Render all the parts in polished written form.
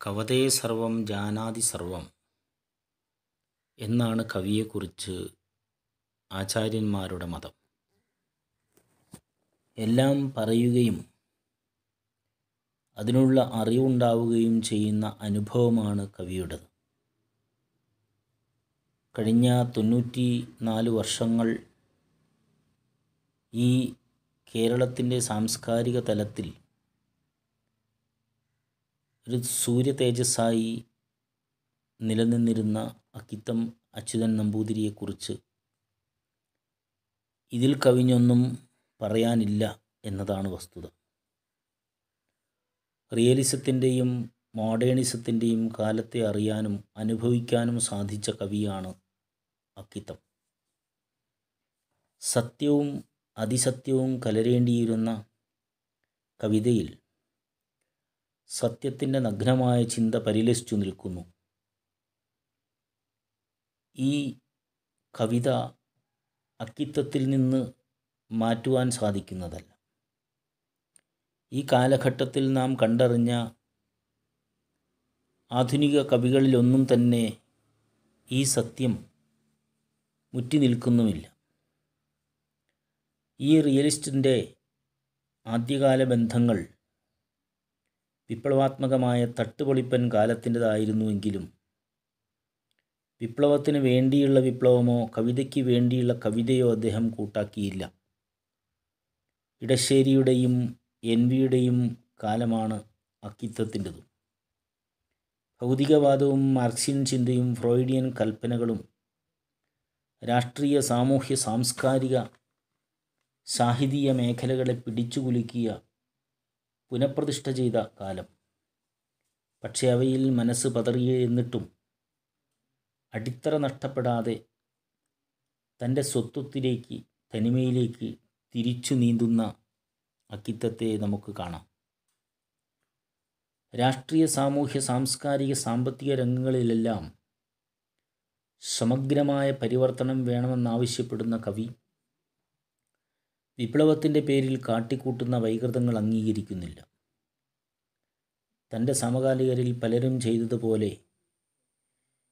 കവതേ സർവം ജാനാതി സർവം എന്നാണ് കവിയെക്കുറിച്ച് ആചാര്യന്മാരുടെ മതം. എല്ലാം പറയുകയും അതിനുള്ള അറിവുണ്ടാവുകയും ചെയ്യുന്ന അനുഭവമാണ് കവിയുടേത്. കഴിഞ്ഞ 94 വർഷങ്ങൾ ഈ കേരളത്തിൻ്റെ സാംസ്കാരിക തലത്തിൽ ഒരു സൂര്യ തേജസ്സായി നിലനിന്നിരുന്ന അക്കിത്തം അച്യുതൻ നമ്പൂതിരിയെക്കുറിച്ച് ഇതിൽ കവിഞ്ഞൊന്നും പറയാനില്ല എന്നതാണ് വസ്തുത. റിയലിസത്തിൻ്റെയും മോഡേണിസത്തിൻ്റെയും കാലത്തെ അറിയാനും അനുഭവിക്കാനും സാധിച്ച കവിയാണ് അക്കിത്തം. സത്യവും അതിസത്യവും കലരേണ്ടിയിരുന്ന കവിതയിൽ സത്യത്തിൻ്റെ നഗ്നമായ ചിന്ത പരിലസിച്ചു നിൽക്കുന്നു. ഈ കവിത അക്കിത്തത്തിൽ നിന്ന് മാറ്റുവാൻ സാധിക്കുന്നതല്ല. ഈ കാലഘട്ടത്തിൽ നാം കണ്ടറിഞ്ഞ ആധുനിക കവികളിലൊന്നും തന്നെ ഈ സത്യം മുറ്റി നിൽക്കുന്നുമില്ല. ഈ റിയലിസ്റ്റിൻ്റെ ആദ്യകാല ബന്ധങ്ങൾ വിപ്ലവാത്മകമായ തട്ടുപൊളിപ്പൻ കാലത്തിൻ്റെതായിരുന്നുവെങ്കിലും വിപ്ലവത്തിന് വേണ്ടിയുള്ള വിപ്ലവമോ കവിതയ്ക്ക് വേണ്ടിയുള്ള കവിതയോ അദ്ദേഹം കൂട്ടാക്കിയില്ല. ഇടശ്ശേരിയുടെയും എൻ.വിയുടെയും കാലമാണ് അക്കിത്തത്തിൻ്റെതും. ഭൗതികവാദവും മാർക്സിയൻ ചിന്തയും ഫ്രോയിഡിയൻ കൽപ്പനകളും രാഷ്ട്രീയ സാമൂഹ്യ സാംസ്കാരിക സാഹിതീയ മേഖലകളെ പിടിച്ചുകുലുക്കിയ പുനഃപ്രതിഷ്ഠ ചെയ്ത കാലം. പക്ഷെ അവയിൽ മനസ്സ് പതറിയെന്നിട്ടും അടിത്തറ നഷ്ടപ്പെടാതെ തൻ്റെ സ്വത്വത്തിലേക്ക് തനിമയിലേക്ക് തിരിച്ചു നീന്തുന്ന അക്കിത്തത്തെ നമുക്ക് കാണാം. രാഷ്ട്രീയ സാമൂഹ്യ സാംസ്കാരിക സാമ്പത്തിക രംഗങ്ങളിലെല്ലാം സമഗ്രമായ പരിവർത്തനം വേണമെന്നാവശ്യപ്പെടുന്ന കവി വിപ്ലവത്തിൻ്റെ പേരിൽ കാട്ടിക്കൂട്ടുന്ന വൈകൃതങ്ങൾ അംഗീകരിക്കുന്നില്ല. തൻ്റെ സമകാലികരിൽ പലരും ചെയ്തതുപോലെ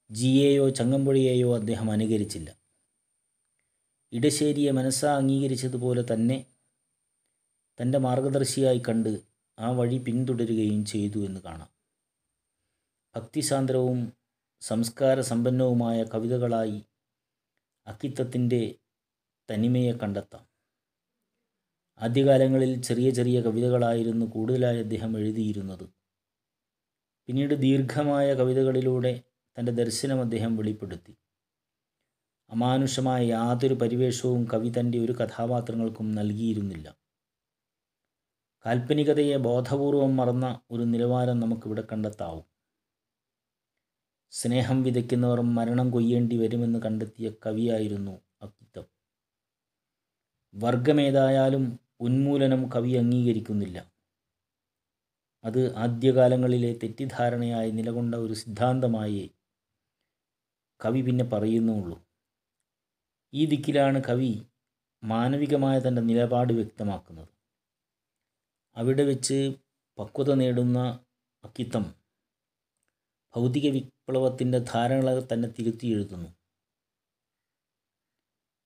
ജിയെയോ ചങ്ങമ്പുഴയെയോ അദ്ദേഹം അനുകരിച്ചില്ല. ഇടശ്ശേരിയെ മനസ്സാ അംഗീകരിച്ചതുപോലെ തന്നെ തൻ്റെ മാർഗദർശിയായി കണ്ട് ആ വഴി പിന്തുടരുകയും ചെയ്തു എന്ന് കാണാം. ഭക്തിസാന്ദ്രവും സംസ്കാര സമ്പന്നവുമായ കവിതകളായി അക്കിത്തത്തിൻ്റെ തനിമയെ കണ്ടെത്താം. ആദ്യകാലങ്ങളിൽ ചെറിയ ചെറിയ കവിതകളായിരുന്നു കൂടുതലായി അദ്ദേഹം എഴുതിയിരുന്നത്. പിന്നീട് ദീർഘമായ കവിതകളിലൂടെ തൻ്റെ ദർശനം അദ്ദേഹം വെളിപ്പെടുത്തി. അമാനുഷമായ യാതൊരു പരിവേഷവും കവി തൻ്റെ ഒരു കഥാപാത്രങ്ങൾക്കും നൽകിയിരുന്നില്ല. കാൽപ്പനികതയെ ബോധപൂർവം മറന്ന ഒരു നിലവാരം നമുക്കിവിടെ കണ്ടെത്താവും. സ്നേഹം വിതയ്ക്കുന്നവർ മരണം കൊയ്യേണ്ടി വരുമെന്ന് കണ്ടെത്തിയ കവിയായിരുന്നു അക്കിത്തം. വർഗമേതായാലും ഉന്മൂലനം കവി അംഗീകരിക്കുന്നില്ല. അത് ആദ്യകാലങ്ങളിലെ തെറ്റിദ്ധാരണയായി നിലകൊണ്ട ഒരു സിദ്ധാന്തമായി കവി പിന്നെ പറയുന്നുള്ളൂ. ഈ ദിക്കിലാണ് കവി മാനവികമായ തൻ്റെ നിലപാട് വ്യക്തമാക്കുന്നത്. അവിടെ വെച്ച് പക്വത നേടുന്ന അക്കിത്തം ഭൗതിക വിപ്ലവത്തിൻ്റെ ധാരണകളെ തന്നെ തിരുത്തി എഴുതുന്നു.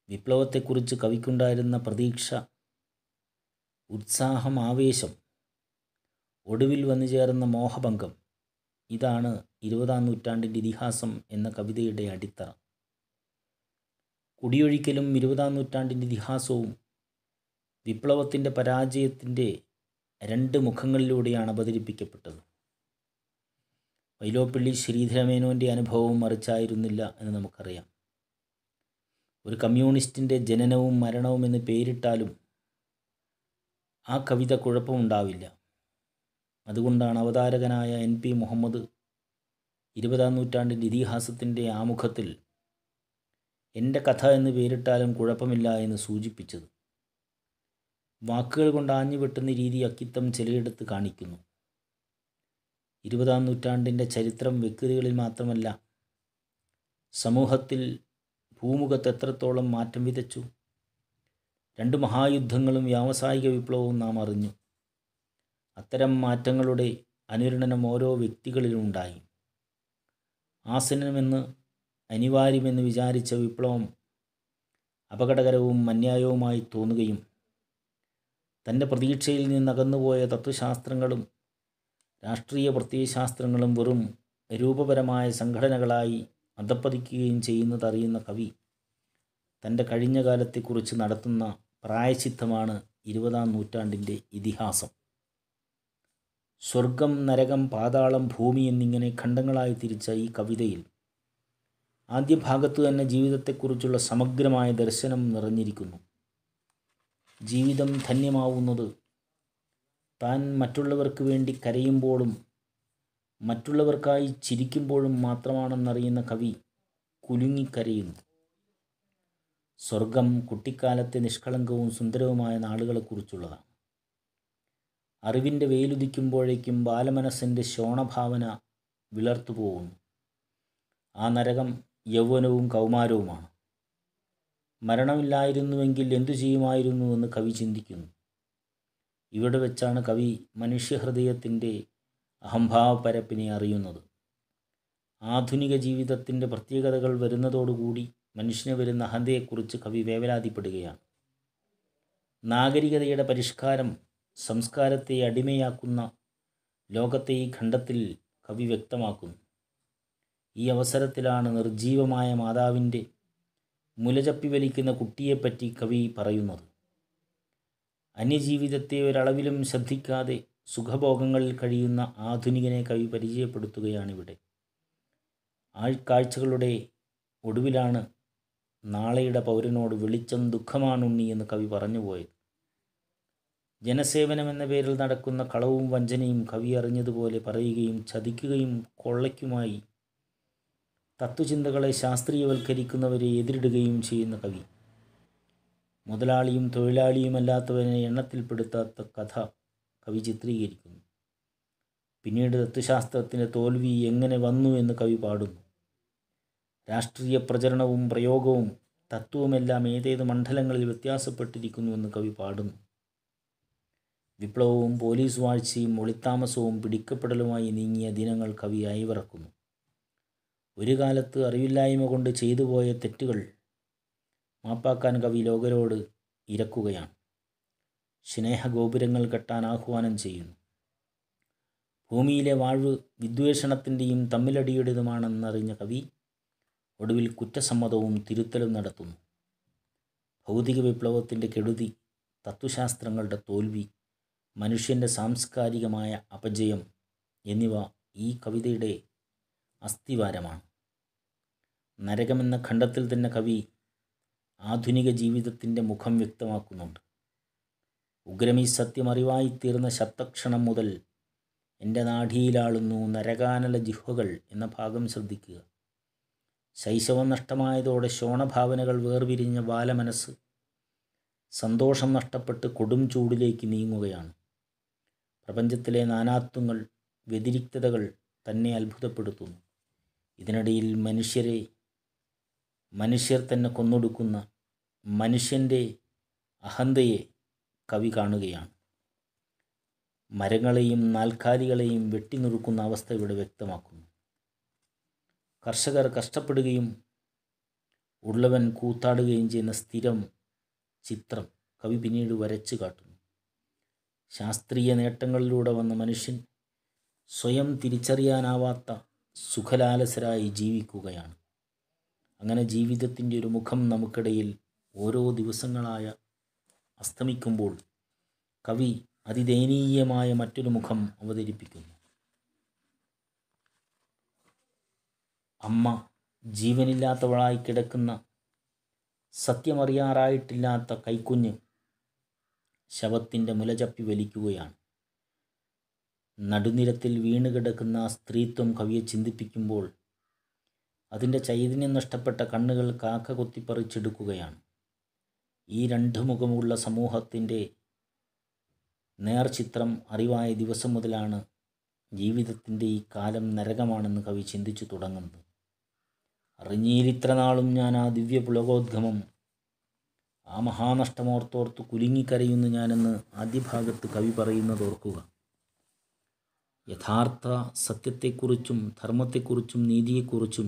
വിപ്ലവത്തെക്കുറിച്ച് കവിക്കുണ്ടായിരുന്ന പ്രതീക്ഷ, ഉത്സാഹം, ആവേശം, ഒടുവിൽ വന്നു ചേർന്ന മോഹഭംഗം, ഇതാണ് 20-ാം നൂറ്റാണ്ടിൻ്റെ ഇതിഹാസം എന്ന കവിതയുടെ അടിത്തറ. കുടിയൊഴിക്കലും 20-ാം നൂറ്റാണ്ടിൻ്റെ ഇതിഹാസവും വിപ്ലവത്തിൻ്റെ പരാജയത്തിൻ്റെ രണ്ട് മുഖങ്ങളിലൂടെയാണ് അവതരിപ്പിക്കപ്പെട്ടത്. വൈലോപ്പിള്ളി ശ്രീധരമേനോൻ്റെ അനുഭവവും മറിച്ചായിരുന്നില്ല എന്ന് നമുക്കറിയാം. ഒരു കമ്മ്യൂണിസ്റ്റിൻ്റെ ജനനവും മരണവും എന്ന് പേരിട്ടാലും ആ കവിത കുഴപ്പമുണ്ടാവില്ല. അതുകൊണ്ടാണ് അവതാരകനായ N.P. മുഹമ്മദ് 20-ാം നൂറ്റാണ്ടിൻ്റെ ഇതിഹാസത്തിൻ്റെ ആമുഖത്തിൽ എൻ്റെ കഥ എന്ന് പേരിട്ടാലും കുഴപ്പമില്ല എന്ന് സൂചിപ്പിച്ചത്. വാക്കുകൾ കൊണ്ട് ആഞ്ഞു വെട്ടുന്ന രീതി അക്കിത്തം ചിലയിടത്ത് കാണിക്കുന്നു. 20-ാം നൂറ്റാണ്ടിൻ്റെ ചരിത്രം വ്യക്തികളിൽ മാത്രമല്ല, സമൂഹത്തിൽ ഭൂമുഖത്ത് എത്രത്തോളം മാറ്റം വിതച്ചു. 2 മഹായുദ്ധങ്ങളും വ്യാവസായിക വിപ്ലവവും നാം അറിഞ്ഞു. അത്തരം മാറ്റങ്ങളുടെ അനുരണനം ഓരോ വ്യക്തികളിലുമുണ്ടായി. ആസന്നമെന്ന് അനിവാര്യമെന്ന് വിചാരിച്ച വിപ്ലവം അപകടകരവും അന്യായവുമായി തോന്നുകയും തൻ്റെ പ്രതീക്ഷയിൽ നിന്നകന്നുപോയ തത്വശാസ്ത്രങ്ങളും രാഷ്ട്രീയ പ്രത്യയശാസ്ത്രങ്ങളും വെറും രൂപപരമായ സംഘടനകളായി അധപ്പതിക്കുകയും ചെയ്യുന്നതറിയുന്ന കവി തൻ്റെ കഴിഞ്ഞ കാലത്തെക്കുറിച്ച് നടത്തുന്ന പ്രായശ്ചിത്തമാണ് 20-ാം നൂറ്റാണ്ടിൻ്റെ ഇതിഹാസം. സ്വർഗം, നരകം, പാതാളം, ഭൂമി എന്നിങ്ങനെ ഖണ്ഡങ്ങളായി തിരിച്ച ഈ കവിതയിൽ ആദ്യ ഭാഗത്തു തന്നെ ജീവിതത്തെക്കുറിച്ചുള്ള സമഗ്രമായ ദർശനം നിറഞ്ഞിരിക്കുന്നു. ജീവിതം ധന്യമാവുന്നത് താൻ മറ്റുള്ളവർക്ക് വേണ്ടി കരയുമ്പോഴും മറ്റുള്ളവർക്കായി ചിരിക്കുമ്പോഴും മാത്രമാണെന്നറിയുന്ന കവി കുലുങ്ങിക്കരയുന്നു. സ്വർഗം കുട്ടിക്കാലത്തെ നിഷ്കളങ്കവും സുന്ദരവുമായ നാളുകളെക്കുറിച്ചുള്ളതാണ്. അറിവിൻ്റെ വെയിലുദിക്കുമ്പോഴേക്കും ബാലമനസ്സിൻ്റെ ശോണഭാവന വിളർത്തുപോകുന്നു. ആ നരകം യൗവനവും കൗമാരവുമാണ്. മരണമില്ലായിരുന്നുവെങ്കിൽ എന്തു ചെയ്യുമായിരുന്നുവെന്ന് കവി ചിന്തിക്കുന്നു. ഇവിടെ വെച്ചാണ് കവി മനുഷ്യഹൃദയത്തിൻ്റെ അഹംഭാവപ്പരപ്പിനെ അറിയുന്നത്. ആധുനിക ജീവിതത്തിൻ്റെ പ്രത്യേകതകൾ വരുന്നതോടുകൂടി മനുഷ്യന് വരുന്ന അഹന്തയെക്കുറിച്ച് കവി വേവലാതിപ്പെടുകയാണ്. നാഗരികതയുടെ പരിഷ്കാരം സംസ്കാരത്തെ അടിമയാക്കുന്ന ലോകത്തെ ഈ ഖണ്ഡത്തിൽ കവി വ്യക്തമാക്കുന്നു. ഈ അവസരത്തിലാണ് നിർജീവമായ മാതാവിൻ്റെ മുലചപ്പി വലിക്കുന്ന കുട്ടിയെപ്പറ്റി കവി പറയുന്നത്. അന്യജീവിതത്തെ ഒരളവിലും ശ്രദ്ധിക്കാതെ സുഖഭോഗങ്ങളിൽ കഴിയുന്ന ആധുനികനെ കവി പരിചയപ്പെടുത്തുകയാണിവിടെ. ആഴ്കാഴ്ചകളുടെ ഒടുവിലാണ് നാളെയുടെ പൗരനോട് വെളിച്ചം ദുഃഖമാണുണ്ണി എന്ന് കവി പറഞ്ഞുപോയത്. ജനസേവനം എന്ന പേരിൽ നടക്കുന്ന കളവും വഞ്ചനയും കവി അറിഞ്ഞതുപോലെ പറയുകയും ചതിക്കുകയും കൊള്ളയ്ക്കുമായി തത്വചിന്തകളെ ശാസ്ത്രീയവൽക്കരിക്കുന്നവരെ എതിരിടുകയും ചെയ്യുന്ന കവി. മുതലാളിയും തൊഴിലാളിയുമല്ലാത്തവനെ എണ്ണത്തിൽപ്പെടുത്താത്ത കഥ കവി ചിത്രീകരിക്കുന്നു. പിന്നീട് തത്വശാസ്ത്രത്തിൻ്റെ തോൽവി എങ്ങനെ വന്നു എന്ന് കവി പാടുന്നു. രാഷ്ട്രീയ പ്രചരണവും പ്രയോഗവും തത്വവുമെല്ലാം ഏതേത് മണ്ഡലങ്ങളിൽ വ്യത്യാസപ്പെട്ടിരിക്കുന്നുവെന്ന് കവി പാടുന്നു. വിപ്ലവവും പോലീസ് വാഴ്ചയും ഒളിത്താമസവും പിടിക്കപ്പെടലുമായി നീങ്ങിയ ദിനങ്ങൾ കവി അയവിറക്കുന്നു. ഒരു കാലത്ത് അറിവില്ലായ്മ കൊണ്ട് ചെയ്തു പോയ തെറ്റുകൾ മാപ്പാക്കാൻ കവി ലോകരോട് ഇരക്കുകയാണ്. സ്നേഹഗോപുരങ്ങൾ കെട്ടാൻ ആഹ്വാനം ചെയ്യുന്നു. ഭൂമിയിലെ വാഴ്വ് വിദ്വേഷണത്തിൻ്റെയും തമ്മിലടിയുടേതുമാണെന്നറിഞ്ഞ കവി ഒടുവിൽ കുറ്റസമ്മതവും തിരുത്തലും നടത്തുന്നു. ഭൗതിക വിപ്ലവത്തിൻ്റെ കെടുതി, തത്വശാസ്ത്രങ്ങളുടെ തോൽവി, മനുഷ്യൻ്റെ സാംസ്കാരികമായ അപജയം എന്നിവ ഈ കവിതയുടെ അസ്ഥിവാരമാണ്. നരകമെന്ന ഖണ്ഡത്തിൽ തന്നെ കവി ആധുനിക ജീവിതത്തിൻ്റെ മുഖം വ്യക്തമാക്കുന്നുണ്ട്. ഉഗ്രമീ സത്യം അറിവായിത്തീർന്ന ശബ്ദക്ഷണം മുതൽ എൻ്റെ നാഡിയിലാളുന്നു നരകാനല ജിഹ്വകൾ എന്ന ഭാഗം ശ്രദ്ധിക്കുക. ശൈശവം നഷ്ടമായതോടെ ശോണഭാവനകൾ വേർപിരിഞ്ഞ ബാലമനസ്സ് സന്തോഷം നഷ്ടപ്പെട്ട് കൊടും ചൂടിലേക്ക് നീങ്ങുകയാണ്. പ്രപഞ്ചത്തിലെ നാനാത്വങ്ങൾ, വ്യതിരിക്തതകൾ തന്നെ അത്ഭുതപ്പെടുത്തുന്നു. ഇതിനിടയിൽ മനുഷ്യർ തന്നെ കൊന്നൊടുക്കുന്ന മനുഷ്യൻ്റെ അഹന്തയെ കവി കാണുകയാണ്. മരങ്ങളെയും നാൽക്കാലികളെയും വെട്ടിനുറുക്കുന്ന അവസ്ഥ ഇവിടെ വ്യക്തമാക്കുന്നു. കർഷകർ കഷ്ടപ്പെടുകയും ഉള്ളവൻ കൂത്താടുകയും ചെയ്യുന്ന സ്ഥിരം ചിത്രം കവി പിന്നീട് വരച്ചു കാട്ടുന്നു. ശാസ്ത്രീയ നേട്ടങ്ങളിലൂടെ വന്ന മനുഷ്യൻ സ്വയം തിരിച്ചറിയാനാവാത്ത സുഖലാലസരായി ജീവിക്കുകയാണ്. അങ്ങനെ ജീവിതത്തിൻ്റെ ഒരു മുഖം നമുക്കിടയിൽ ഓരോ ദിവസങ്ങളായ അസ്തമിക്കുമ്പോൾ കവി അതിദയനീയമായ മറ്റൊരു മുഖം അവതരിപ്പിക്കുന്നു. അമ്മ ജീവനില്ലാത്തവളായി കിടക്കുന്ന സത്യമറിയാറായിട്ടില്ലാത്ത കൈക്കുഞ്ഞ് ശവത്തിൻ്റെ മുലചപ്പി വലിക്കുകയാണ്. നടുനിരത്തിൽ വീണുകിടക്കുന്ന ആ സ്ത്രീത്വം കവിയെ ചിന്തിപ്പിക്കുമ്പോൾ അതിൻ്റെ ചൈതന്യം നഷ്ടപ്പെട്ട കണ്ണുകൾ കാക്ക കൊത്തിപ്പറിച്ചെടുക്കുകയാണ്. ഈ രണ്ട് മുഖമുള്ള സമൂഹത്തിൻ്റെ നേർചിത്രം അറിവായ ദിവസം മുതലാണ് ജീവിതത്തിൻ്റെ ഈ കാലം നരകമാണെന്ന് കവി ചിന്തിച്ചു തുടങ്ങുന്നത്. അറിഞ്ഞീലിത്ര നാളും ഞാൻ ആ ദിവ്യ പുളകോദ്ഗമം, ആ മഹാനഷ്ടമോർത്തോർത്ത് കുലുങ്ങിക്കരയുന്നു ഞാനെന്ന് ആദ്യ ഭാഗത്ത് കവി പറയുന്നത് ഓർക്കുക. യഥാർത്ഥ സത്യത്തെക്കുറിച്ചും ധർമ്മത്തെക്കുറിച്ചും നീതിയെക്കുറിച്ചും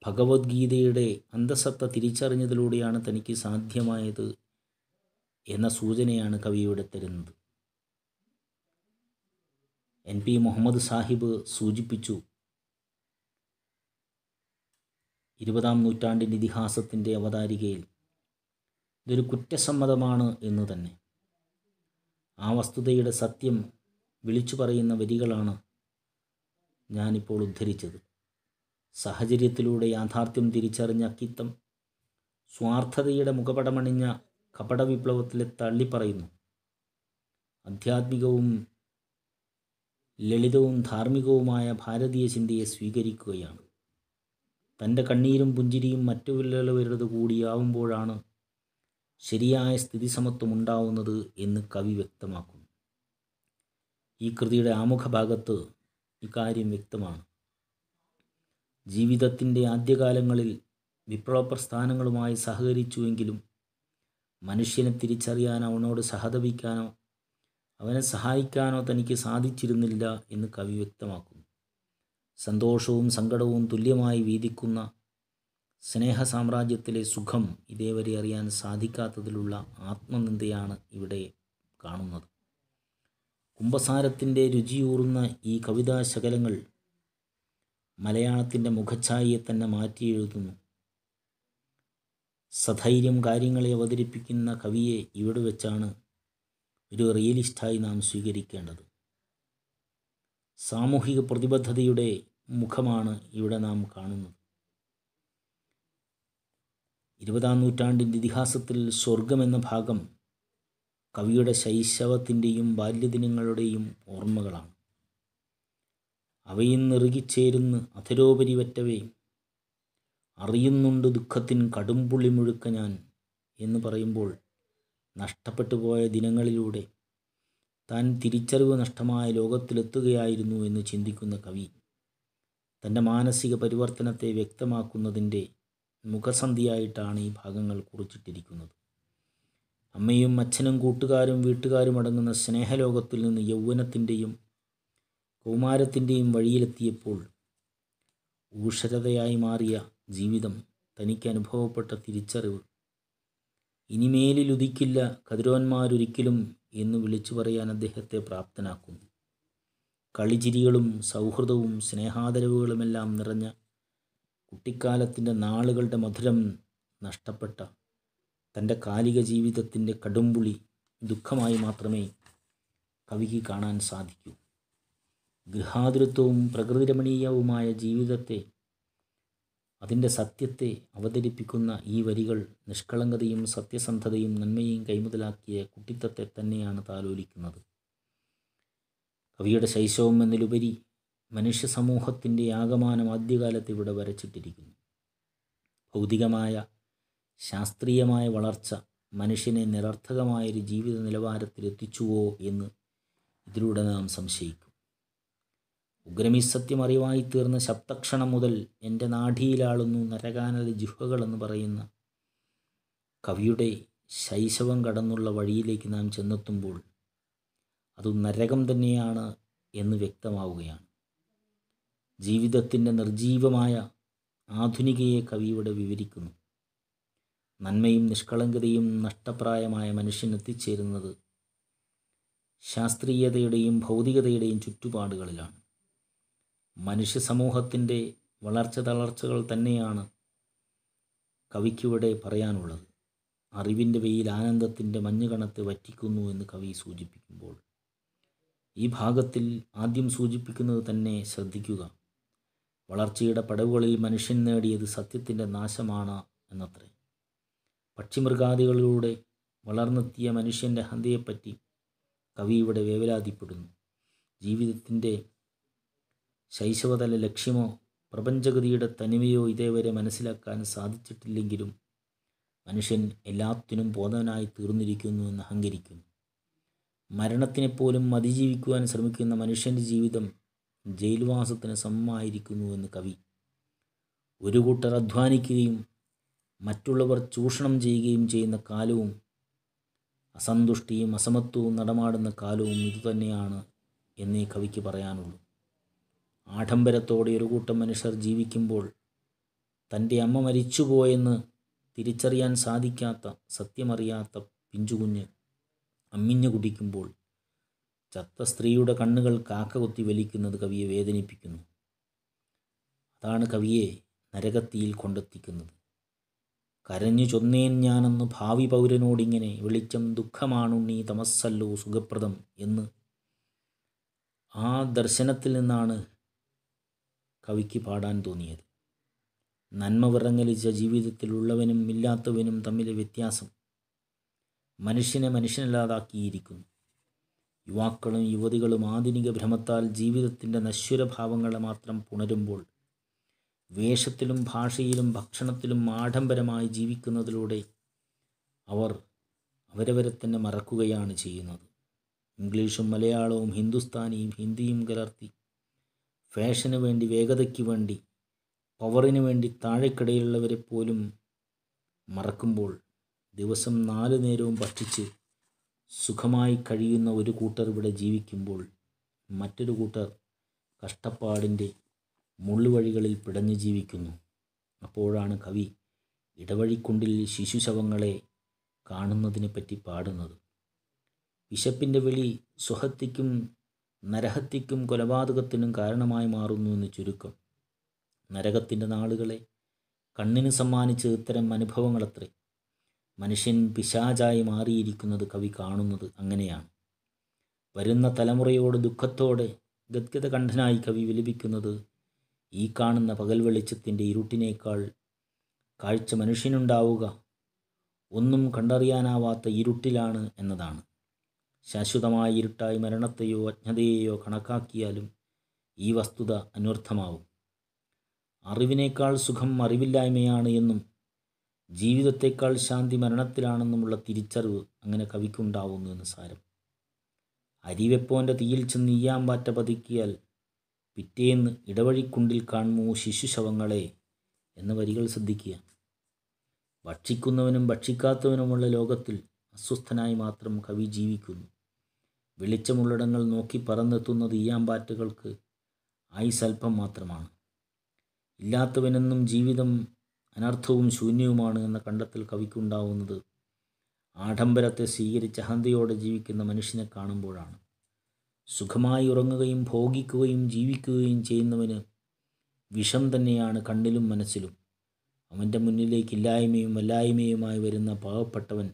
ഭഗവത്ഗീതയുടെ അന്തസത്ത തിരിച്ചറിഞ്ഞതിലൂടെയാണ് തനിക്ക് സാധ്യമായത് എന്ന സൂചനയാണ് കവി ഇവിടെ തരുന്നത്. NP മുഹമ്മദ് സാഹിബ് സൂചിപ്പിച്ചു, 20-ാം നൂറ്റാണ്ടിൻ്റെ ഇതിഹാസത്തിൻ്റെ അവതാരികയിൽ ഇതൊരു കുറ്റസമ്മതമാണ് എന്ന് തന്നെ. ആ വസ്തുതയുടെ സത്യം വിളിച്ചു പറയുന്ന വരികളാണ് ഞാനിപ്പോൾ ഉദ്ധരിച്ചത്. സാഹചര്യത്തിലൂടെ യാഥാർത്ഥ്യം തിരിച്ചറിഞ്ഞ അക്കിത്തം സ്വാർത്ഥതയുടെ മുഖപടമണിഞ്ഞ കപട വിപ്ലവത്തിലെ തള്ളിപ്പറയുന്നു. ആധ്യാത്മികവും ലളിതവും ധാർമ്മികവുമായ ഭാരതീയ ചിന്തയെ സ്വീകരിക്കുകയാണ്. തൻ്റെ കണ്ണീരും പുഞ്ചിരിയും മറ്റുള്ളവരുടെ കൂടിയാവുമ്പോഴാണ് ശരിയായ സ്ഥിതിസമത്വം ഉണ്ടാവുന്നത് എന്ന് കവി വ്യക്തമാക്കുന്നു. ഈ കൃതിയുടെ ആമുഖഭാഗത്ത് ഇക്കാര്യം വ്യക്തമാണ്. ജീവിതത്തിൻ്റെ ആദ്യകാലങ്ങളിൽ വിപ്ലവ പ്രസ്ഥാനങ്ങളുമായി സഹകരിച്ചുവെങ്കിലും മനുഷ്യനെ തിരിച്ചറിയാനോ അവനോട് സഹതപിക്കാനോ അവനെ സഹായിക്കാനോ തനിക്ക് സാധിച്ചിരുന്നില്ല എന്ന് കവി വ്യക്തമാക്കുന്നു. സന്തോഷവും സങ്കടവും തുല്യമായി വീതിക്കുന്ന സ്നേഹസാമ്രാജ്യത്തിലെ സുഖം ഇതേവരെ അറിയാൻ സാധിക്കാത്തതിലുള്ള ആത്മനിന്ദയാണ് ഇവിടെ കാണുന്നത്. കുംഭസാരത്തിൻ്റെ രുചിയൂറുന്ന ഈ കവിതാശകലങ്ങൾ മലയാളത്തിൻ്റെ മുഖഛായയെ തന്നെ മാറ്റിയെഴുതുന്നു. സധൈര്യം കാര്യങ്ങളെ അവതരിപ്പിക്കുന്ന കവിയെ ഇവിടെ വെച്ചാണ് ഒരു റിയലിസ്റ്റായി നാം സ്വീകരിക്കേണ്ടത്. സാമൂഹിക പ്രതിബദ്ധതയുടെ മുഖമാണ് ഇവിടെ നാം കാണുന്നത്. 20-ാം നൂറ്റാണ്ടിൻ്റെ ഇതിഹാസത്തിൽ സ്വർഗമെന്ന ഭാഗം കവിയുടെ ശൈശവത്തിൻ്റെയും ബാല്യദിനങ്ങളുടെയും ഓർമ്മകളാണ്. അവയിൽ നിറുകിച്ചേരുന്ന് അധരോപരി വറ്റവേ അറിയുന്നുണ്ട് ദുഃഖത്തിൻ കടുംപുള്ളി മുഴുക്ക ഞാൻ എന്ന് പറയുമ്പോൾ നഷ്ടപ്പെട്ടു പോയ ദിനങ്ങളിലൂടെ താൻ തിരിച്ചറിവ് നഷ്ടമായ ലോകത്തിലെത്തുകയായിരുന്നു എന്ന് ചിന്തിക്കുന്ന കവി തൻ്റെ മാനസിക പരിവർത്തനത്തെ വ്യക്തമാക്കുന്നതിൻ്റെ മുഖസന്ധിയായിട്ടാണ് ഈ ഭാഗങ്ങൾ കുറിച്ചിട്ടിരിക്കുന്നത്. അമ്മയും അച്ഛനും കൂട്ടുകാരും വീട്ടുകാരും അടങ്ങുന്ന സ്നേഹലോകത്തിൽ നിന്ന് യൗവനത്തിൻ്റെയും കൗമാരത്തിൻ്റെയും വഴിയിലെത്തിയപ്പോൾ ഊഷരതയായി മാറിയ ജീവിതം തനിക്ക് അനുഭവപ്പെട്ട തിരിച്ചറിവ് ഇനിമേലിലുദിക്കില്ല കതിരോന്മാരൊരിക്കലും എന്ന് വിളിച്ചു പറയാൻ അദ്ദേഹത്തെ പ്രാപ്തനാക്കുന്നു. കളിചിരികളും സൗഹൃദവും സ്നേഹാദരവുകളുമെല്ലാം നിറഞ്ഞ കുട്ടിക്കാലത്തിൻ്റെ നാളുകളുടെ മധുരം നഷ്ടപ്പെട്ട തൻ്റെ കാലിക ജീവിതത്തിൻ്റെ കടുംപുളി ദുഃഖമായി മാത്രമേ കവിക്ക് കാണാൻ സാധിക്കൂ. ഗൃഹാതുരത്വവും പ്രകൃതിരമണീയവുമായ ജീവിതത്തെ, അതിൻ്റെ സത്യത്തെ അവതരിപ്പിക്കുന്ന ഈ വരികൾ നിഷ്കളങ്കതയും സത്യസന്ധതയും നന്മയും കൈമുതലാക്കിയ കുട്ടിത്തത്തെ തന്നെയാണ് താലോലിക്കുന്നത്. കവിയുടെ ശൈശവം എന്നതിലുപരി മനുഷ്യ സമൂഹത്തിൻ്റെ ആകമാനം ആദ്യകാലത്ത് ഇവിടെ വരച്ചിട്ടിരിക്കുന്നു. ഭൗതികമായ ശാസ്ത്രീയമായ വളർച്ച മനുഷ്യനെ നിരർത്ഥകമായൊരു ജീവിത നിലവാരത്തിലെത്തിച്ചുവോ എന്ന് ഇതിലൂടെ നാം സംശയിക്കും. ഉഗ്രമി സത്യം അറിവായി തീർന്ന ശബ്ദക്ഷണം മുതൽ എൻ്റെ നാഡിയിലാളുന്നു നരകാനല ജിഹ്വകളെന്ന് പറയുന്ന കവിയുടെ ശൈശവം കടന്നുള്ള വഴിയിലേക്ക് നാം ചെന്നെത്തുമ്പോൾ അത് നരകം തന്നെയാണ് എന്ന് വ്യക്തമാവുകയാണ്. ജീവിതത്തിൻ്റെ നിർജീവമായ ആധുനികയെ കവിയുടെ വിവരിക്കുന്നു. നന്മയും നിഷ്കളങ്കതയും നഷ്ടപ്രായമായ മനുഷ്യൻ എത്തിച്ചേരുന്നത് ശാസ്ത്രീയതയുടെയും ഭൗതികതയുടെയും ചുറ്റുപാടുകളിലാണ്. മനുഷ്യ സമൂഹത്തിൻ്റെ വളർച്ച തളർച്ചകൾ തന്നെയാണ് കവിക്കിവിടെ പറയാനുള്ളത്. അറിവിൻ്റെ വെയിൽ ആനന്ദത്തിൻ്റെ മഞ്ഞുകണത്തെ വറ്റിക്കുന്നു എന്ന് കവി സൂചിപ്പിക്കുമ്പോൾ ഈ ഭാഗത്തിൽ ആദ്യം സൂചിപ്പിക്കുന്നത് തന്നെ ശ്രദ്ധിക്കുക. വളർച്ചയുടെ പടവുകളിൽ മനുഷ്യൻ നേടിയത് സത്യത്തിൻ്റെ നാശമാണ് എന്നത്രേ. പക്ഷിമൃഗാദികളിലൂടെ വളർന്നെത്തിയ മനുഷ്യൻ്റെ ഹന്തയെപ്പറ്റി കവി ഇവിടെ വേവലാതിപ്പെടുന്നു. ജീവിതത്തിൻ്റെ ശൈശവതല ലക്ഷ്യമോ പ്രപഞ്ചഗതിയുടെ തനിമയോ ഇതേവരെ മനസ്സിലാക്കാൻ സാധിച്ചിട്ടില്ലെങ്കിലും മനുഷ്യൻ എല്ലാത്തിനും ബോധവനായി തീർന്നിരിക്കുന്നു എന്ന് അഹങ്കരിക്കുന്നു. മരണത്തിനെപ്പോലും അതിജീവിക്കുവാൻ ശ്രമിക്കുന്ന മനുഷ്യൻ്റെ ജീവിതം ജയിൽവാസത്തിന് സമമായിരിക്കുന്നു എന്ന് കവി. ഒരു കൂട്ടർ അധ്വാനിക്കുകയും മറ്റുള്ളവർ ചൂഷണം ചെയ്യുകയും ചെയ്യുന്ന കാലവും അസന്തുഷ്ടിയും അസമത്വവും നടമാടുന്ന കാലവും ഇതുതന്നെയാണ് എന്നേ കവിക്ക് പറയാനുള്ളൂ. ആഡംബരത്തോടെ ഒരു കൂട്ടം മനുഷ്യർ ജീവിക്കുമ്പോൾ തൻ്റെ അമ്മ മരിച്ചുപോയെന്ന് തിരിച്ചറിയാൻ സാധിക്കാത്ത, സത്യമറിയാത്ത പിഞ്ചുകുഞ്ഞ് അമ്മിഞ്ഞു കുടിക്കുമ്പോൾ ചത്ത സ്ത്രീയുടെ കണ്ണുകൾ കാക്ക കൊത്തി വലിക്കുന്നത് കവിയെ വേദനിപ്പിക്കുന്നു. അതാണ് കവിയെ നരകത്തിയിൽ കൊണ്ടെത്തിക്കുന്നത്. കരഞ്ഞു ചൊന്നേൻ ഞാനെന്ന് ഭാവി പൗരനോടിങ്ങനെ, വെളിച്ചം ദുഃഖമാണുണ്ണീ തമസ്സല്ലോ സുഖപ്രദം എന്ന്. ആ ദർശനത്തിൽ നിന്നാണ് കവിക്ക് പാടാൻ തോന്നിയത്. നന്മ വിറങ്ങലിച്ച ജീവിതത്തിലുള്ളവനും ഇല്ലാത്തവനും തമ്മിലെ വ്യത്യാസം മനുഷ്യനെ മനുഷ്യനല്ലാതാക്കിയിരിക്കുന്നു. യുവാക്കളും യുവതികളും ആധുനിക ഭ്രമത്താൽ ജീവിതത്തിൻ്റെ നശ്വരഭാവങ്ങളെ മാത്രം പുണരുമ്പോൾ വേഷത്തിലും ഭാഷയിലും ഭക്ഷണത്തിലും ആഡംബരമായി ജീവിക്കുന്നതിലൂടെ അവർ അവരവരെ തന്നെ മറക്കുകയാണ് ചെയ്യുന്നത്. ഇംഗ്ലീഷും മലയാളവും ഹിന്ദുസ്ഥാനിയും ഹിന്ദിയും കലർത്തി ഫാഷന് വേണ്ടി, വേഗതയ്ക്ക് വേണ്ടി, പവറിന് വേണ്ടി താഴെക്കിടയിലുള്ളവരെ പോലും മറക്കുമ്പോൾ ദിവസം 4 നേരവും ഭക്ഷിച്ച് സുഖമായി കഴിയുന്ന ഒരു കൂട്ടർ ഇവിടെ ജീവിക്കുമ്പോൾ മറ്റൊരു കൂട്ടർ കഷ്ടപ്പാടിൻ്റെ മുള്ളുവഴികളിൽ പിടഞ്ഞു ജീവിക്കുന്നു. അപ്പോഴാണ് കവി ഇടവഴിക്കുണ്ടിൽ ശിശുശവങ്ങളെ കാണുന്നതിനെപ്പറ്റി പാടുന്നത്. വിശപ്പിൻ്റെ വിളി സ്വഹത്യയ്ക്കും നരഹത്യയ്ക്കും കൊലപാതകത്തിനും കാരണമായി മാറുന്നു എന്ന് ചുരുക്കം. നരകത്തിൻ്റെ നാളുകളെ കണ്ണിന് സമ്മാനിച്ച ഇത്തരം അനുഭവങ്ങളത്രേ. മനുഷ്യൻ പിശാചായി മാറിയിരിക്കുന്നത് കവി കാണുന്നത് അങ്ങനെയാണ്. വരുന്ന തലമുറയോട് ദുഃഖത്തോടെ ഗദ്ഗദകണ്ഠനായി കവി വിലപിക്കുന്നത് ഈ കാണുന്ന പകൽ വെളിച്ചത്തിൻ്റെ ഇരുട്ടിനേക്കാൾ കാഴ്ച മനുഷ്യനുണ്ടാവുക ഒന്നും കണ്ടറിയാനാവാത്ത ഇരുട്ടിലാണ് എന്നതാണ്. ശാശ്വതമായ ഇരുട്ടായി മരണത്തെയോ അജ്ഞതയെയോ കണക്കാക്കിയാലും ഈ വസ്തുത അന്വർത്ഥമാവും. അറിവിനേക്കാൾ സുഖം അറിവില്ലായ്മയാണ് എന്നും ജീവിതത്തേക്കാൾ ശാന്തി മരണത്തിലാണെന്നുമുള്ള തിരിച്ചറിവ് അങ്ങനെ കവിക്കുണ്ടാവുന്നു എന്ന് സാരം. അരിവെപ്പോൻ്റെ തീയിൽ ചെന്ന് ഈയാമ്പാറ്റ പതുക്കിയാൽ പിറ്റേന്ന് ഇടവഴിക്കുണ്ടിൽ കാണുമോ ശിശുശവങ്ങളെ എന്ന വരികൾ ശ്രദ്ധിക്കുക. ഭക്ഷിക്കുന്നവനും ഭക്ഷിക്കാത്തവനുമുള്ള ലോകത്തിൽ അസ്വസ്ഥനായി മാത്രം കവി ജീവിക്കുന്നു. വെളിച്ചമുള്ളിടങ്ങൾ നോക്കി പറന്നെത്തുന്നത് ഈയാമ്പാറ്റകൾക്ക് ആയുസ്സൽപ്പം മാത്രമാണ്. ഇല്ലാത്തവനെന്നും ജീവിതം അനർത്ഥവും ശൂന്യവുമാണ് എന്ന കണ്ടെത്തൽ കവിക്കുണ്ടാവുന്നത് ആഡംബരത്തെ സ്വീകരിച്ച് അഹന്തയോടെ ജീവിക്കുന്ന മനുഷ്യനെ കാണുമ്പോഴാണ്. സുഖമായി ഉറങ്ങുകയും ഭോഗിക്കുകയും ജീവിക്കുകയും ചെയ്യുന്നവന് വിഷം തന്നെയാണ് കണ്ണിലും മനസ്സിലും. അവൻ്റെ മുന്നിലേക്ക് ഇല്ലായ്മയും വല്ലായ്മയുമായി വരുന്ന പാവപ്പെട്ടവൻ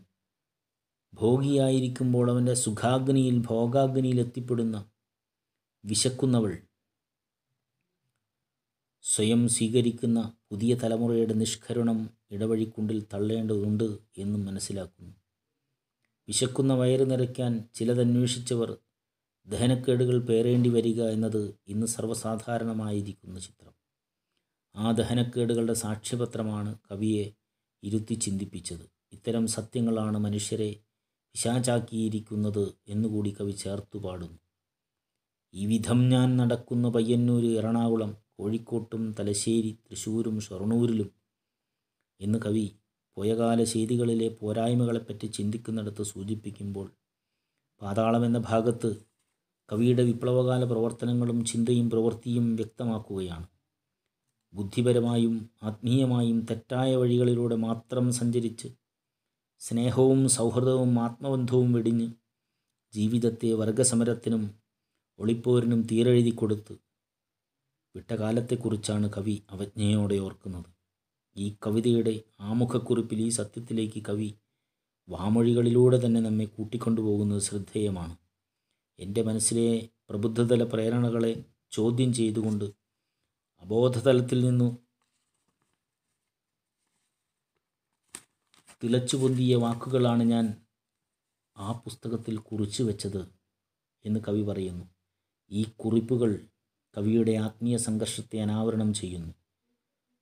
ഭോഗിയായിരിക്കുമ്പോൾ അവൻ്റെ സുഖാഗ്നിയിൽ ഭോഗാഗ്നിയിൽ എത്തിപ്പെടുന്ന വിശക്കുന്നവൾ സ്വയം സ്വീകരിക്കുന്ന പുതിയ തലമുറയുടെ നിഷ്കരുണം ഇടവഴിക്കുണ്ടിൽ തള്ളേണ്ടതുണ്ട് എന്നും മനസ്സിലാക്കുന്നു. വിശക്കുന്ന വയറ് നിറയ്ക്കാൻ ചിലതന്വേഷിച്ചവർ ദഹനക്കേടുകൾ പേറേണ്ടി വരിക എന്നത് ഇന്ന് സർവ്വസാധാരണമായിരിക്കുന്ന ചിത്രം. ആ ദഹനക്കേടുകളുടെ സാക്ഷ്യപത്രമാണ് കവിയെ ഇരുത്തി ചിന്തിപ്പിച്ചത്. ഇത്തരം സത്യങ്ങളാണ് മനുഷ്യരെ പിശാചാക്കിയിരിക്കുന്നത് എന്നുകൂടി കവി ചേർത്തു പാടുന്നു. ഈ വിധം ഞാൻ നടക്കുന്ന പയ്യന്നൂർ, എറണാകുളം, കോഴിക്കോട്ടും തലശ്ശേരി, തൃശ്ശൂരും ഷൊർണൂരിലും എന്ന് കവി പോയകാല ചെയ്തികളിലെ പോരായ്മകളെപ്പറ്റി ചിന്തിക്കുന്നിടത്ത് സൂചിപ്പിക്കുമ്പോൾ പാതാളം എന്ന ഭാഗത്ത് കവിയുടെ വിപ്ലവകാല പ്രവർത്തനങ്ങളും ചിന്തയും പ്രവൃത്തിയും വ്യക്തമാക്കുകയാണ്. ബുദ്ധിപരമായും ആത്മീയമായും തെറ്റായ വഴികളിലൂടെ മാത്രം സഞ്ചരിച്ച് സ്നേഹവും സൗഹൃദവും ആത്മബന്ധവും വെടിഞ്ഞ് ജീവിതത്തെ വർഗസമരത്തിനും ഒളിപ്പോരിനും തീരെഴുതി കൊടുത്ത് വിട്ട കാലത്തെക്കുറിച്ചാണ് കവി അവജ്ഞയോടെ ഓർക്കുന്നത്. ഈ കവിതയുടെ ആമുഖക്കുറിപ്പിൽ ഈ സത്യത്തിലേക്ക് കവി വാമൊഴികളിലൂടെ തന്നെ നമ്മെ കൂട്ടിക്കൊണ്ടുപോകുന്നത് ശ്രദ്ധേയമാണ്. എൻ്റെ മനസ്സിലെ പ്രബുദ്ധതല പ്രേരണകളെ ചോദ്യം ചെയ്തുകൊണ്ട് അബോധതലത്തിൽ നിന്നു തിളച്ചു പൊന്തിയ വാക്കുകളാണ് ഞാൻ ആ പുസ്തകത്തിൽ കുറിച്ചു വെച്ചത് എന്ന് കവി പറയുന്നു. ഈ കുറിപ്പുകൾ കവിയുടെ ആത്മീയ സംഘർഷത്തെ അനാവരണം ചെയ്യുന്നു.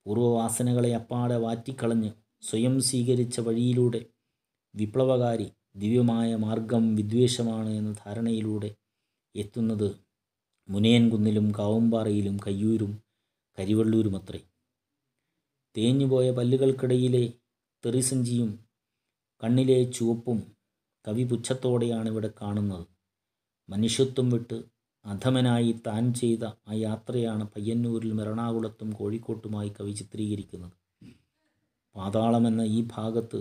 പൂർവ്വവാസനകളെ അപ്പാടെ വാറ്റിക്കളഞ്ഞ് സ്വയം സ്വീകരിച്ച വഴിയിലൂടെ വിപ്ലവകാരി ദിവ്യമായ മാർഗം വിദ്വേഷമാണ് എന്ന ധാരണയിലൂടെ എത്തുന്നത് മുനയൻകുന്നിലും കാവുംപാറയിലും കയ്യൂരും കരിവള്ളൂരുമത്രേ. തേഞ്ഞുപോയ പല്ലുകൾക്കിടയിലെ തെറിസഞ്ചിയും കണ്ണിലെ ചുവപ്പും കവി പുച്ഛത്തോടെയാണ് ഇവിടെ കാണുന്നത്. മനുഷ്യത്വം വിട്ട് അധമനായി താൻ ചെയ്ത ആ യാത്രയാണ് പയ്യന്നൂരിലും എറണാകുളത്തും കോഴിക്കോട്ടുമായി കവി ചിത്രീകരിക്കുന്നത്. പാതാളമെന്ന ഈ ഭാഗത്ത്,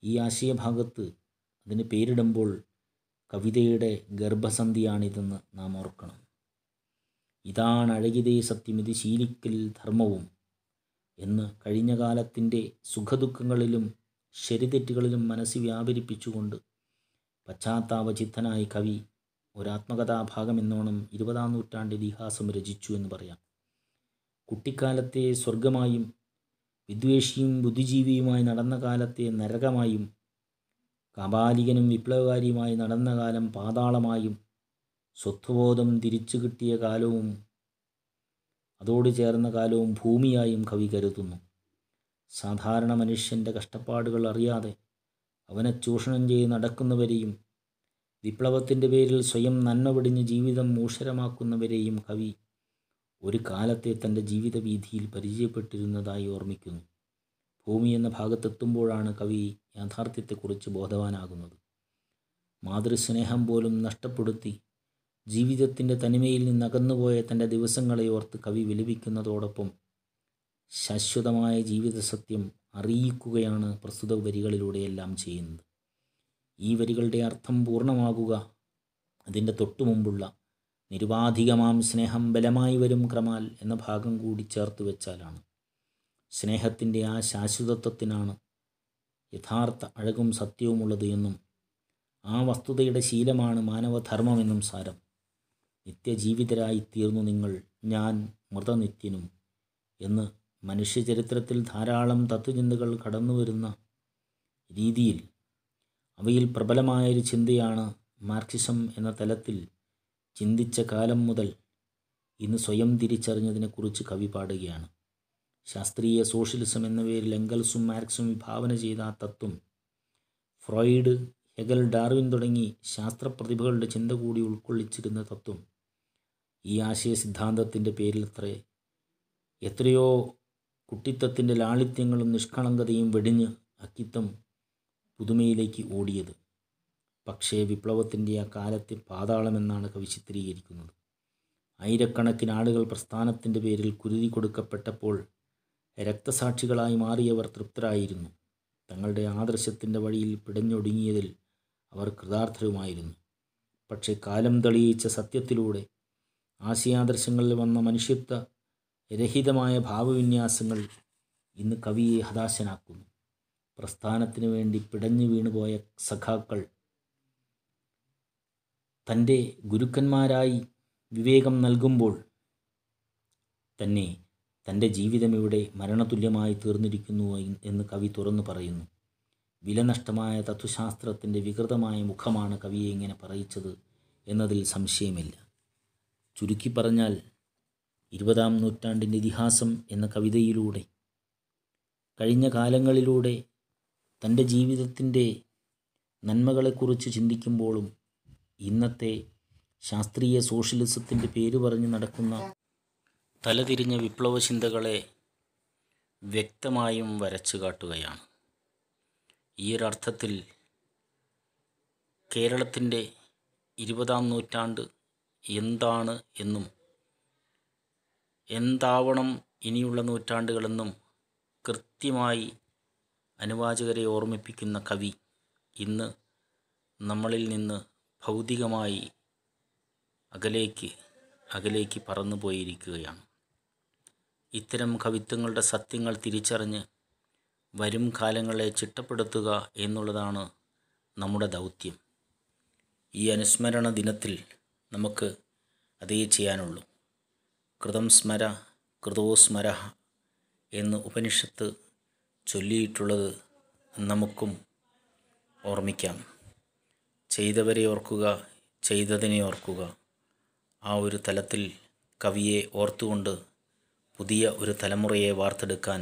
ഈ ആശയഭാഗത്ത് അതിന് പേരിടുമ്പോൾ കവിതയുടെ ഗർഭസന്ധിയാണിതെന്ന് നാം ഓർക്കണം. ഇതാണ് അഴകിതേ സത്യം, ഇത് ശീലിക്കൽ ധർമ്മവും എന്ന് കഴിഞ്ഞ കാലത്തിൻ്റെ സുഖദുഃഖങ്ങളിലും ശരിതെറ്റുകളിലും മനസ്സിൽ വ്യാപരിപ്പിച്ചുകൊണ്ട് പശ്ചാത്താപചിത്തനായി കവി ഒരാത്മകഥാഭാഗം എന്നോണം 20-ാം നൂറ്റാണ്ട് ഇതിഹാസം രചിച്ചു എന്ന് പറയാം. കുട്ടിക്കാലത്തെ സ്വർഗമായും വിദ്വേഷിയും ബുദ്ധിജീവിയുമായി നടന്ന കാലത്തെ നരകമായും കാപാലികനും വിപ്ലവകാരിയുമായി നടന്ന കാലം പാതാളമായും സ്വത്വബോധം തിരിച്ചു കിട്ടിയ കാലവും അതോട് ചേർന്ന കാലവും ഭൂമിയായും കവി കരുതുന്നു. സാധാരണ മനുഷ്യൻ്റെ കഷ്ടപ്പാടുകൾ അറിയാതെ അവനെ ചൂഷണം ചെയ്ത് നടക്കുന്നവരെയും വിപ്ലവത്തിൻ്റെ പേരിൽ സ്വയം നന്മ വെടിഞ്ഞ് ജീവിതം മൂഷരമാക്കുന്നവരെയും കവി ഒരു കാലത്തെ തൻ്റെ ജീവിത വീഥിയിൽ പരിചയപ്പെട്ടിരുന്നതായി ഓർമ്മിക്കുന്നു. ഭൂമി എന്ന ഭാഗത്തെത്തുമ്പോഴാണ് കവി യാഥാർത്ഥ്യത്തെക്കുറിച്ച് ബോധവാനാകുന്നത്. മാതൃസ്നേഹം പോലും നഷ്ടപ്പെടുത്തി ജീവിതത്തിൻ്റെ തനിമയിൽ നിന്നകന്നുപോയ തൻ്റെ ദിവസങ്ങളെ ഓർത്ത് കവി വിലപിക്കുന്നതോടൊപ്പം ശാശ്വതമായ ജീവിത സത്യം അറിയിക്കുകയാണ് പ്രസ്തുത വരികളിലൂടെയെല്ലാം ചെയ്യുന്നത്. ഈ വരികളുടെ അർത്ഥം പൂർണ്ണമാകുക അതിൻ്റെ തൊട്ടുമുമ്പുള്ള നിരുപാധികമാം സ്നേഹം ബലമായി വരും ക്രമാൽ എന്ന ഭാഗം കൂടി ചേർത്ത് വെച്ചാലാണ്. സ്നേഹത്തിൻ്റെ ആ ശാശ്വതത്വത്തിനാണ് യഥാർത്ഥ അഴകും സത്യവുമുള്ളത് എന്നും ആ വസ്തുതയുടെ ശീലമാണ് മാനവധർമ്മമെന്നും സാരം. നിത്യജീവിതരായിത്തീർന്നു നിങ്ങൾ, ഞാൻ മൃതനിത്യനും എന്ന് മനുഷ്യചരിത്രത്തിൽ ധാരാളം തത്വചിന്തകൾ കടന്നു വരുന്ന രീതിയിൽ അവയിൽ പ്രബലമായൊരു ചിന്തയാണ് മാർക്സിസം എന്ന തലത്തിൽ ചിന്തിച്ച കാലം മുതൽ ഇന്ന് സ്വയം തിരിച്ചറിഞ്ഞതിനെക്കുറിച്ച് കവി പാടുകയാണ്. ശാസ്ത്രീയ സോഷ്യലിസം എന്ന പേരിൽ എംഗൽസും മാർക്സും വിഭാവന ചെയ്ത ആ തത്വം ഫ്രോയിഡ്, ഹെഗൽ, ഡാർവിൻ തുടങ്ങി ശാസ്ത്രപ്രതിഭകളുടെ ചിന്ത കൂടി ഉൾക്കൊള്ളിച്ചിരുന്ന തത്വം ഈ ആശയ സിദ്ധാന്തത്തിൻ്റെ പേരിൽ എത്രയോ കുട്ടിത്തത്തിൻ്റെ ലാളിത്യങ്ങളും നിഷ്കളങ്കതയും വെടിഞ്ഞ് അക്കിത്തം പുതുമയിലേക്ക് ഓടിയത്. പക്ഷേ വിപ്ലവത്തിൻ്റെ ആ കാലത്തെ പാതാളമെന്നാണ് കവി ചിത്രീകരിക്കുന്നത്. ആയിരക്കണക്കിന് ആളുകൾ പ്രസ്ഥാനത്തിൻ്റെ പേരിൽ കുരുതി കൊടുക്കപ്പെട്ടപ്പോൾ രക്തസാക്ഷികളായി മാറിയവർ തൃപ്തരായിരുന്നു. തങ്ങളുടെ ആദർശത്തിൻ്റെ വഴിയിൽ പിടഞ്ഞൊടുങ്ങിയതിൽ അവർ കൃതാർത്ഥരുമായിരുന്നു. പക്ഷേ കാലം തെളിയിച്ച സത്യത്തിലൂടെ ആശയാദർശങ്ങളിൽ വന്ന മനുഷ്യത്വ രഹിതമായ ഭാവവിന്യാസങ്ങൾ ഇന്ന് കവിയെ ഹതാശനാക്കുന്നു. പ്രസ്ഥാനത്തിന് വേണ്ടി പിടഞ്ഞു വീണുപോയ സഖാക്കൾ തൻ്റെ ഗുരുക്കന്മാരായി വിവേകം നൽകുമ്പോൾ തന്നെ തൻ്റെ ജീവിതം ഇവിടെ മരണതുല്യമായി തീർന്നിരിക്കുന്നു എന്ന് കവി തുറന്നു പറയുന്നു. വിലനഷ്ടമായ തത്വശാസ്ത്രത്തിൻ്റെ വികൃതമായ മുഖമാണ് കവിയെ ഇങ്ങനെ പറയിച്ചത് എന്നതിൽ സംശയമില്ല. ചുരുക്കി പറഞ്ഞാൽ 20-ാം നൂറ്റാണ്ടിൻ്റെ ഇതിഹാസം എന്ന കവിതയിലൂടെ കഴിഞ്ഞ കാലങ്ങളിലൂടെ തൻ്റെ ജീവിതത്തിൻ്റെ നന്മകളെക്കുറിച്ച് ചിന്തിക്കുമ്പോഴും ഇന്നത്തെ ശാസ്ത്രീയ സോഷ്യലിസത്തിൻ്റെ പേര് പറഞ്ഞ് നടക്കുന്ന തലതിരിഞ്ഞ വിപ്ലവ ചിന്തകളെ വ്യക്തമായും വരച്ചു കാട്ടുകയാണ്. ഈ ഒരർത്ഥത്തിൽ കേരളത്തിൻ്റെ 20-ാം നൂറ്റാണ്ട് എന്താണ് എന്നും എന്താവണം ഇനിയുള്ള നൂറ്റാണ്ടുകളെന്നും കൃത്യമായി അനുവാചകരെ ഓർമ്മിപ്പിക്കുന്ന കവി ഇന്ന് നമ്മളിൽ നിന്ന് ഭൗതികമായി അകലേക്ക് പറന്നു പോയിരിക്കുകയാണ്. ഇത്തരം കവിത്വങ്ങളുടെ സത്യങ്ങൾ തിരിച്ചറിഞ്ഞ് വരും കാലങ്ങളെ ചിട്ടപ്പെടുത്തുക എന്നുള്ളതാണ് നമ്മുടെ ദൗത്യം. ഈ അനുസ്മരണ ദിനത്തിൽ നമുക്ക് അതേ ചെയ്യാനുള്ളൂ. കൃതം സ്മര കൃതോ സ്മര എന്ന് ഉപനിഷത്ത് ചൊല്ലിയിട്ടുള്ളത് നമുക്കും ഓർമ്മിക്കാം. ചെയ്തവരെ ഓർക്കുക, ചെയ്തതിനെ ഓർക്കുക. ആ ഒരു തലത്തിൽ കവിയെ ഓർത്തുകൊണ്ട് പുതിയ ഒരു തലമുറയെ വാർത്തെടുക്കാൻ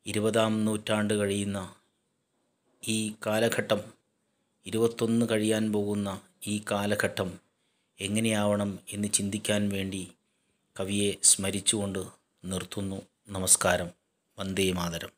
20-ാം നൂറ്റാണ്ട് കഴിയുന്ന ഈ കാലഘട്ടം, 21 കഴിയാൻ പോകുന്ന ഈ കാലഘട്ടം എങ്ങനെയാവണം എന്ന് ചിന്തിക്കാൻ വേണ്ടി കവിയെ സ്മരിച്ചുകൊണ്ട് നിർത്തുന്നു. നമസ്കാരം. വന്ദേ മാതരം.